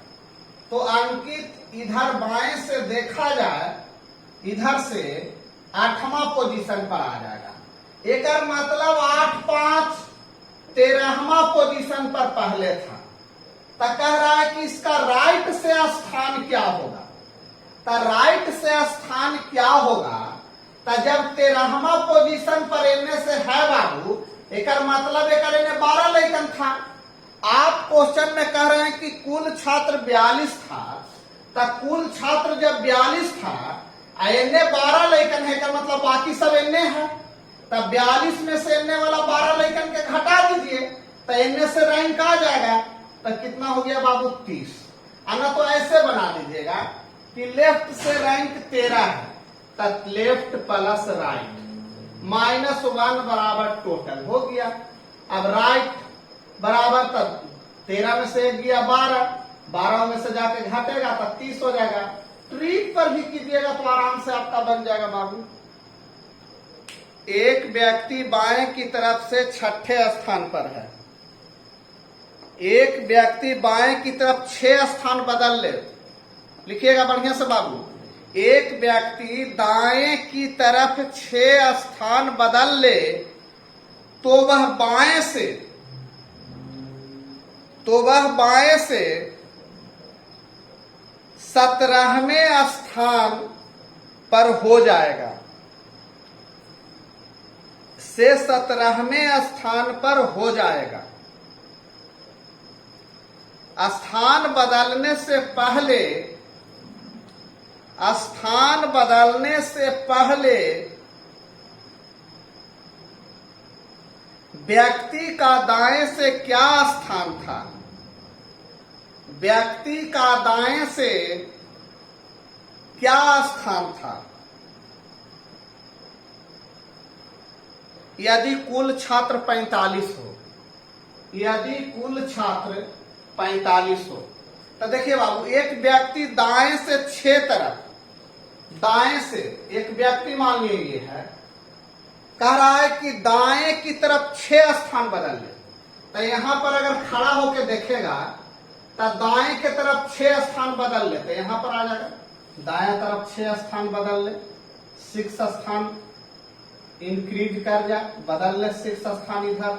Speaker 1: तो अंकित इधर बाएं से देखा जाए, इधर से 8वां पोजीशन पर आ जाएगा। एक मतलब 8, 5 13वां पोजीशन पर पहले था। तो कह रहा है कि इसका राइट से स्थान क्या होगा। तो राइट से स्थान क्या होगा, तो जब 13वां पोजीशन पर इनमें से है बाबू, एक मतलब एक 12 लेकिन था। आप क्वेश्चन में कह रहे हैं कि कुल छात्र 42 था, तो कुल छात्र जब 42 था, इन्ने 12 लेकिन है का मतलब बाकी सब इन्ने है। तब 42 में से इन्ने वाला 12 लेकिन के घटा दीजिए, तो इनमें से रैंक आ जाएगा। तो कितना हो गया बाबू 30। आना तो ऐसे बना दीजिएगा कि लेफ्ट से रैंक 13 है, तो लेफ्ट प्लस राइट -1 बराबर टोटल हो गया। अब राइट बराबर, तब 13 में से 1 गया 12, 12 में से जाके घटेगा तो 30 हो जाएगा। ट्रिक पर भी कीजिएगा तो आराम से आपका बन जाएगा बाबू। एक व्यक्ति बाएं की तरफ से 6ठे स्थान पर है, एक व्यक्ति बाएं की तरफ 6 स्थान बदल ले। लिखिएगा बढ़िया से बाबू, एक व्यक्ति दाएं की तरफ 6 स्थान बदल ले तो वह बाएं से 17वें स्थान पर हो जाएगा, से 17वें स्थान पर हो जाएगा। स्थान बदलने से पहले व्यक्ति का दाएं से क्या स्थान था, व्यक्ति का दाएं से क्या स्थान था। यदि कुल छात्र 45 हो, यदि कुल छात्र 45 हो, तो देखिए बाबू, एक व्यक्ति दाएं से 6 तरफ, दाएं से एक व्यक्ति मान लीजिए है, कह रहा है कि दाएं की तरफ 6 स्थान बदल ले। तो यहां पर अगर खड़ा होकर देखेगा तो दाएं की तरफ 6 स्थान बदल ले, तो यहां पर आ जाएगा दाएं तरफ 6 स्थान बदल ले, 6 स्थान इंक्रीज कर जा, बदल ले 6 स्थान इधर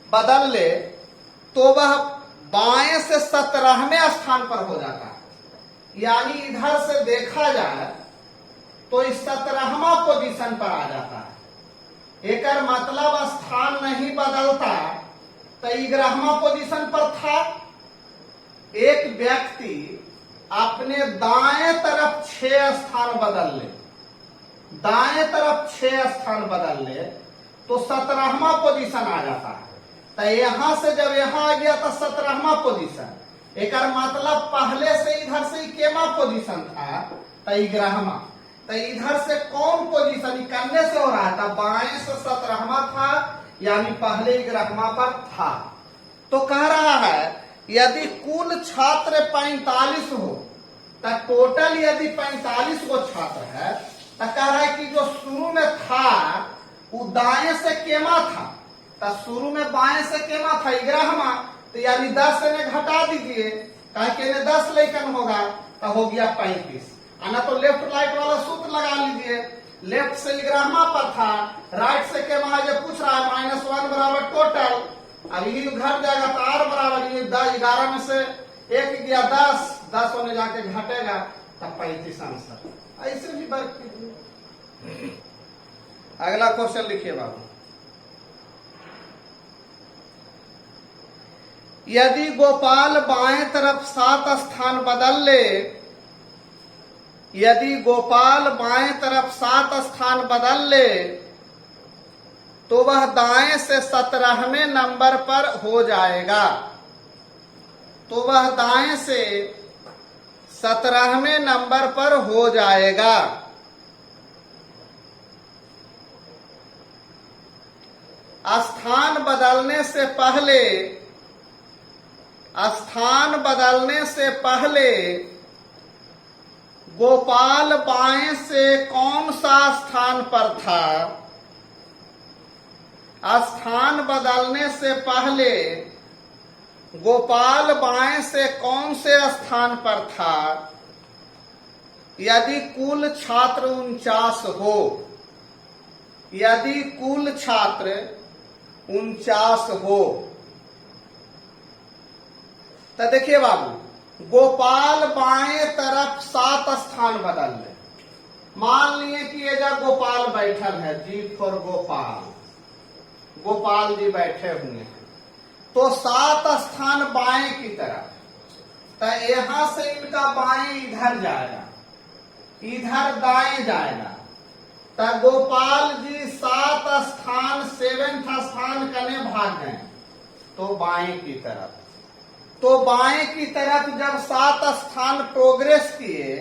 Speaker 1: बदल ले, तो वह बाएं से 17वें स्थान पर हो जाता है। यानी इधर से देखा जाए तो इस 17वां पोजीशन पर आ जाता है। एक मतलब स्थान नहीं बदलता, तो 11वां पोजीशन पर था। एक व्यक्ति अपने दाएं तरफ 6 स्थान बदल ले, दाएं तरफ 6 स्थान बदल ले तो 17वां पोजीशन आ जाता है। तो यहां से जब यहां आ गया तो 17वां पोजीशन, एक मतलब पहले से इधर से केमा पोजीशन था, तो 11वां। तो इधर से कौन पोजीशन करने से हो रहा था, बाएं से 17वां था, यानी पहले 11वां पर था। तो कह रहा है यदि कुल छात्र 45 हो, तो टोटल यदि 45 गो छात्र है, तो कह रहा है कि जो शुरू में था वो दाएं से केमा था, तो शुरू में बाएं से केमा था 11वां, तो यानी 10 ने घटा दीजिए, कहे कि 10 लेकिन होगा, तो हो गया 35। आना तो लेफ्ट राइट वाला सूत्र लगा लीजिए। लेफ्ट से 11वां पर था, राइट से केमा जो पूछ रहा है -1 बराबर टोटल। अब ये घट जाएगा तो r बराबर 11 में से 1 गया 10, 10 होने जाके घटेगा तब 35 आंसर। ऐसे भी वर्क कीजिए। अगला क्वेश्चन लिखिए बाबू। यदि गोपाल बाएं तरफ 7 स्थान बदल ले, यदि गोपाल बाएं तरफ 7 स्थान बदल ले तो वह दाएं से 17वें नंबर पर हो जाएगा। तो वह दाएं से 17वें नंबर पर हो जाएगा। स्थान बदलने से पहले, स्थान बदलने से पहले गोपाल बाएं से कौन सा स्थान पर था? स्थान बदलने से पहले गोपाल बाएं से कौन से स्थान पर था? यदि कुल छात्र 49 हो, यदि कुल छात्र 49 हो, तो देखिए बाबू, गोपाल बाएं तरफ 7 स्थान बदल ले। मान लिए कि ये जब गोपाल बैठल है, जी फॉर गोपाल, गोपाल जी बैठे हुए हैं, तो 7 स्थान बाएं की तरफ, तो यहां से इनका बाएं इधर जाएगा, इधर दाएं जाएगा, तो गोपाल जी 7 स्थान 7th स्थान करने भाग गए, तो बाएं की तरफ। तो बाएं की तरफ जब 7 स्थान प्रोग्रेस किए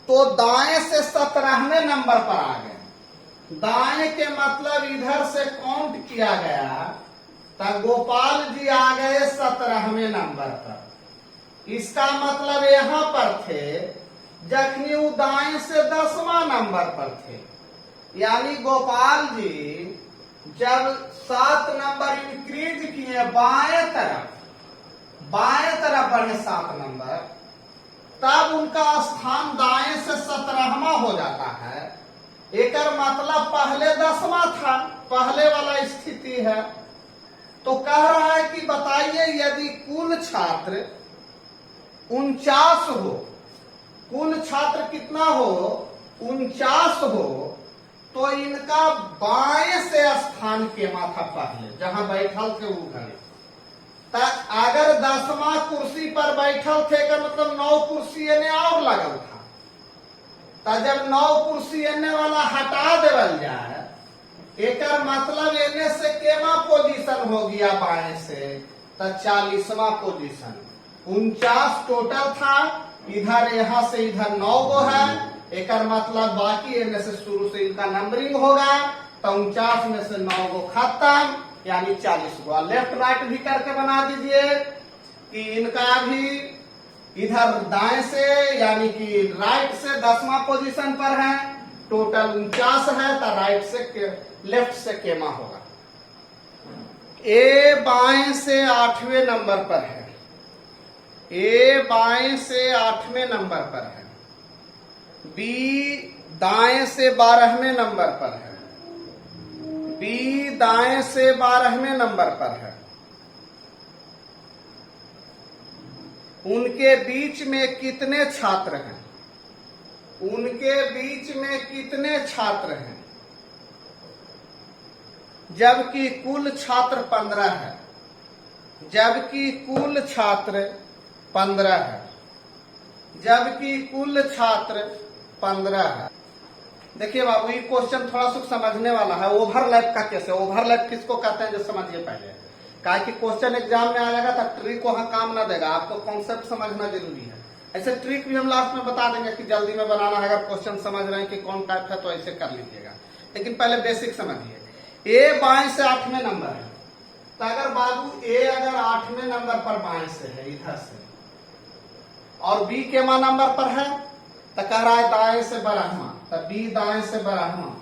Speaker 1: तो दाएं से 17वें नंबर पर आ गए। दाएं के मतलब इधर से काउंट किया गया, तो गोपाल जी आ गए 17वें नंबर पर। इसका मतलब यहां पर थे जखनी वो दाएं से 10वां नंबर पर थे, यानी गोपाल जी जब 7 नंबर इंक्रीज किए बाएं तरफ, बाएं तरफ बढ़े 7 नंबर, तब उनका स्थान दाएं से 17वां हो जाता है। एक मतलब पहले 10वां था, पहले वाला स्थिति है। तो कह रहा है कि बताइए यदि कुल छात्र 49 हो, कुल छात्र कितना हो? 49 हो, तो इनका बाएं से स्थान के माथा पहले जहां बैठल थे वो घरे, अगर 10वां कुर्सी पर बैठल थे का मतलब 9 कुर्सी एने और लगल था, तो जब 9 कुर्सी एने वाला हटा देवल जाए, एक मतलब एने से केमा पोजीशन हो गया बाएं से, तो 40वां पोजीशन। 49 टोटल था, इधर यहां से इधर 9 गो है, एक मतलब बाकी एने से शुरू से इनका नंबरिंग होगा, तो 49 में से 9 गो खत्म, यानी 40 गो। लेफ्ट राइट भी करके बना दीजिए कि इनका भी इधर दाएं से यानी कि राइट से 10वां पोजीशन पर है, टोटल 49 है, तो राइट से लेफ्ट से केमा होगा। ए बाएं से 8वें नंबर पर है, ए बाएं से 8वें नंबर पर है, बी दाएं से 12वें नंबर पर है, बी दाएं से 12वें नंबर पर है। उनके बीच में कितने छात्र हैं? उनके बीच में कितने छात्र हैं? जबकि कुल छात्र 15 है, जबकि कुल छात्र 15 है, जबकि कुल छात्र 15 है। देखिए बाबू, ये क्वेश्चन थोड़ा सा समझने वाला है। ओवरलैप का कैसे, ओवरलैप किसको कहते हैं जो समझिए पहले, काहे कि क्वेश्चन एग्जाम में आ जाएगा तो ट्रिक वहां काम ना देगा, आपको कॉन्सेप्ट समझना जरूरी है। ऐसे ट्रिक भी हम लास्ट में बता देंगे कि जल्दी में बनाना है, अगर क्वेश्चन समझ रहे हैं कि कौन टाइप है तो ऐसे कर लीजिएगा, लेकिन पहले बेसिक समझिए। ए बाएं से 8वें नंबर है, तो अगर बाबू ए अगर 8वें नंबर पर बाएं से है इधर से, और बी के मा नंबर पर है, तो कह रहा है दाएं से 12वां, तो बी दाएं से 12वां।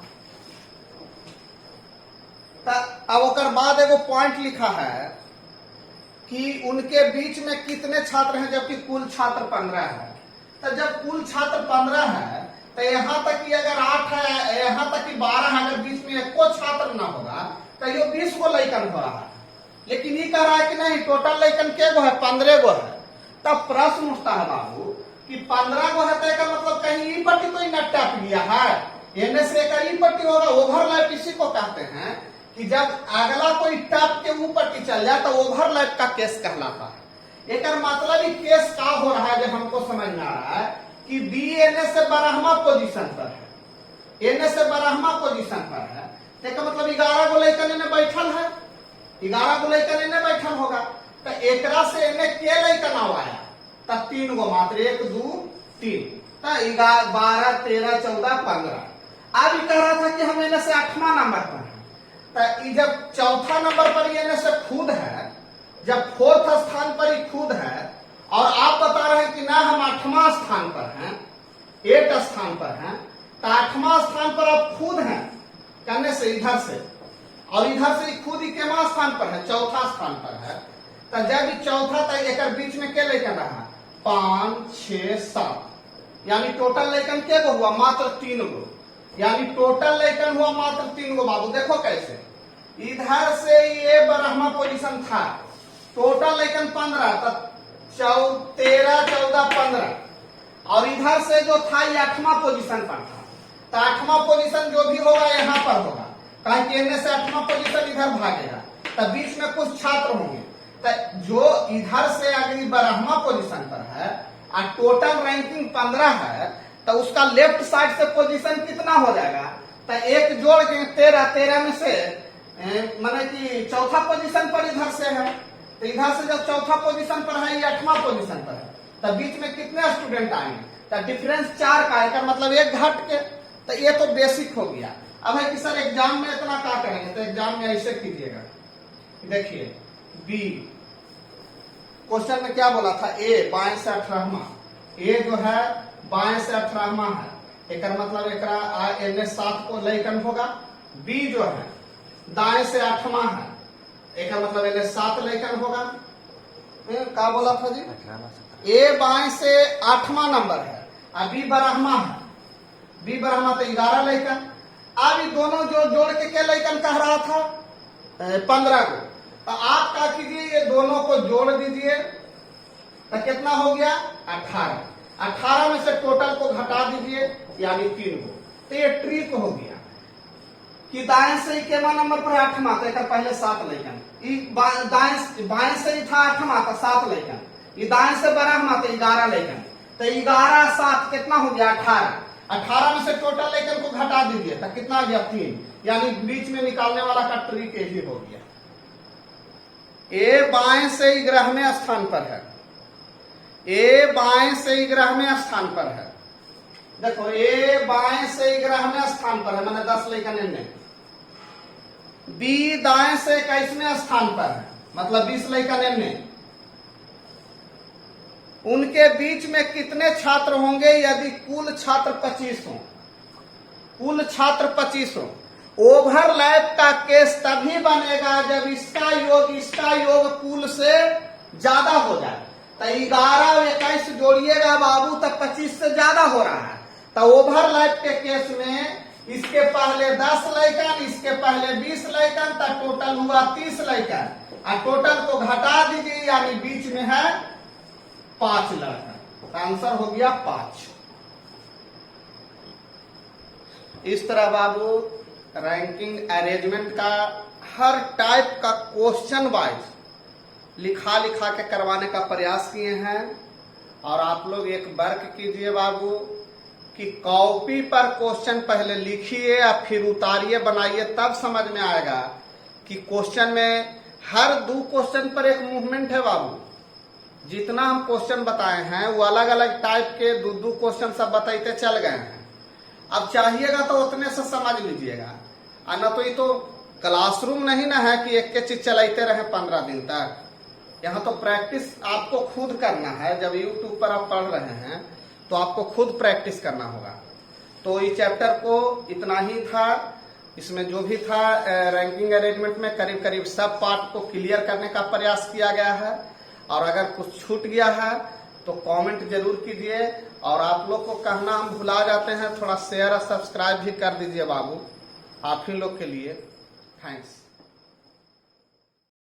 Speaker 1: अब ओकर बाद एगो पॉइंट लिखा है कि उनके बीच में कितने छात्र हैं, जबकि कुल छात्र 15 है। तो जब कुल छात्र 15 है, तो यहाँ तक कि अगर 8 है, यहाँ तक कि 12 है, अगर बीच में एको छात्र ना होगा तो ये 20 गो लैकन हो रहा है। लेकिन ये कह रहा है कि नहीं, टोटल लैकन के गो है? 15 गो है। तब प्रश्न उठता है बाबू कि 15 को है का मतलब कहीं ई पट्टी तो न टप गया है, एने से एक ई पट्टी होगा। ओवरलैप इसी को कहते हैं कि जब अगला कोई टप के ऊ पट्टी चल जाए तो ओवरलैप का केस कहलाता है। एक मतलब ही केस का हो रहा है, जब हमको समझ में आ रहा है कि बी एनए से 12वां पोजीशन पर है, एनए से 12वां पोजीशन पर है, तो मतलब 11 गो लड़कन एने बैठल है, 11 गो लड़कन एने बैठल होगा, तो एकरा से एने के लड़कन आया तब 3 गो मात्र, 1 2 3, तो 12 13 14 15। अब ये कह रहा था कि हम एने से 8वां नंबर पर है, तो जब चौथा नंबर पर एने से खुद है, जब 4th स्थान पर ही खुद है, और आप बता रहे हैं कि ना हम 8वां स्थान पर हैं, 8 स्थान पर हैं, तो 8वां स्थान पर आप खुद हैं कहने से इधर से, और इधर से खुद ही केमा स्थान पर है, चौथा स्थान पर है। तो जब चौथा तक एक बीच में के लेकर रहा 5 6 7, यानी टोटल लेकर के गो हुआ मात्र 3 गो, यानी टोटल लेकर हुआ मात्र 3 गो। बाबू देखो कैसे, इधर से ये 12वां पोजीशन था, टोटल लेकर 15, तब 13 14 15, और इधर से जो था ये 8वां पोजीशन पर था, तो 8वां पोजीशन जो भी होगा यहाँ पर होगा, कहीं कहने से 8वां पोजीशन इधर भागेगा, तो बीच में कुछ छात्र होंगे, तो जो इधर से अगर 12वां पोजीशन पर है और टोटल रैंकिंग 15 है, तो उसका लेफ्ट साइड से पोजीशन कितना हो जाएगा, तो एक जोड़ के 13 में से माने कि चौथा पोजीशन पर इधर से है, तो इधर से जब चौथा पोजीशन पर है, ये 8वां पोजीशन पर है, तो बीच में कितने स्टूडेंट आएंगे, तो डिफरेंस 4 का है, मतलब 1 घट के, तो ये तो बेसिक हो गया। अब है कि सर एग्जाम में इतना क्या करेंगे, तो एग्जाम में ऐसे कीजिएगा, देखिए बी क्वेश्चन में क्या बोला था, ए बाएं से 18वां, ए जो है बाएं से 18वां है, एक मतलब एक एने 7 को लेकर होगा, बी जो है दाएं से 8वां है, एक मतलब एने 7 लेकर होगा। क्या बोला था जी, ए बाएं से 8वां नंबर है, और बी 12वां है, बी 12वां तो 11 लेकर। अब ये दोनों जो जोड़ के क्या लेकर कह रहा था 15 को, तो आप क्या कीजिए, ये दोनों को जोड़ दीजिए, तो कितना हो गया 18, 18 में से टोटल को घटा दीजिए, यानी 3 को, तो ये ट्रिक हो गया कि दाएं से केमा नंबर पर 8वां, तो एक पहले 7 लेकर, बाएं से ही था 8वां तो 7 लेकर, ये दाएं से 12वां तो 11 लेकर, तो 11 7 कितना हो गया 18, 18 में से टोटल लेकर को घटा दीजिए, तो कितना गया 3, यानी बीच में निकालने वाला का ट्रिक यही हो गया। ए बाएं से 11वें स्थान पर है, ए बाएं से 11वें स्थान पर है, देखो ए बाएं से 11वें स्थान पर है, मैंने 10 लेकर ने। बी दाएं से 21वें स्थान पर है, मतलब 20 लेकर ने। उनके बीच में कितने छात्र होंगे, यदि कुल छात्र 25 हो, कुल छात्र 25 हो। ओवरलैप का केस तभी बनेगा जब इसका योग कुल से ज्यादा हो जाए, तो 11 और 21 जोड़िएगा बाबू, तो 25 से ज्यादा हो रहा है, तो ओवरलैप के केस में इसके पहले 10 लड़कन, इसके पहले 20 लड़कन, तो टोटल हुआ 30 लड़कन, और टोटल को घटा दीजिए, यानी बीच में है 5 लड़कन, तो आंसर हो गया 5। इस तरह बाबू रैंकिंग अरेंजमेंट का हर टाइप का क्वेश्चन वाइज लिखा के करवाने का प्रयास किए हैं। और आप लोग एक वर्क कीजिए बाबू कि कॉपी पर क्वेश्चन पहले लिखिए या फिर उतारिए बनाइए, तब समझ में आएगा कि क्वेश्चन में हर 2 क्वेश्चन पर एक मूवमेंट है बाबू। जितना हम क्वेश्चन बताए हैं वो अलग अलग टाइप के 2 क्वेश्चन सब बताते चल गए हैं। अब चाहिएगा तो उतने से समझ लीजिएगा, और न तो ये तो क्लासरूम नहीं ना है कि एक चीज चलाते रहे 15 दिन तक। यहाँ तो प्रैक्टिस आपको खुद करना है। जब यूट्यूब पर आप पढ़ रहे हैं तो आपको खुद प्रैक्टिस करना होगा। तो इस चैप्टर को इतना ही था। इसमें जो भी था रैंकिंग अरेंजमेंट में करीब करीब सब पार्ट को क्लियर करने का प्रयास किया गया है। और अगर कुछ छूट गया है तो कमेंट जरूर कीजिए। और आप लोग को कहना हम भुला जाते हैं, थोड़ा शेयर और सब्सक्राइब भी कर दीजिए बाबू, आप ही लोग के लिए। थैंक्स।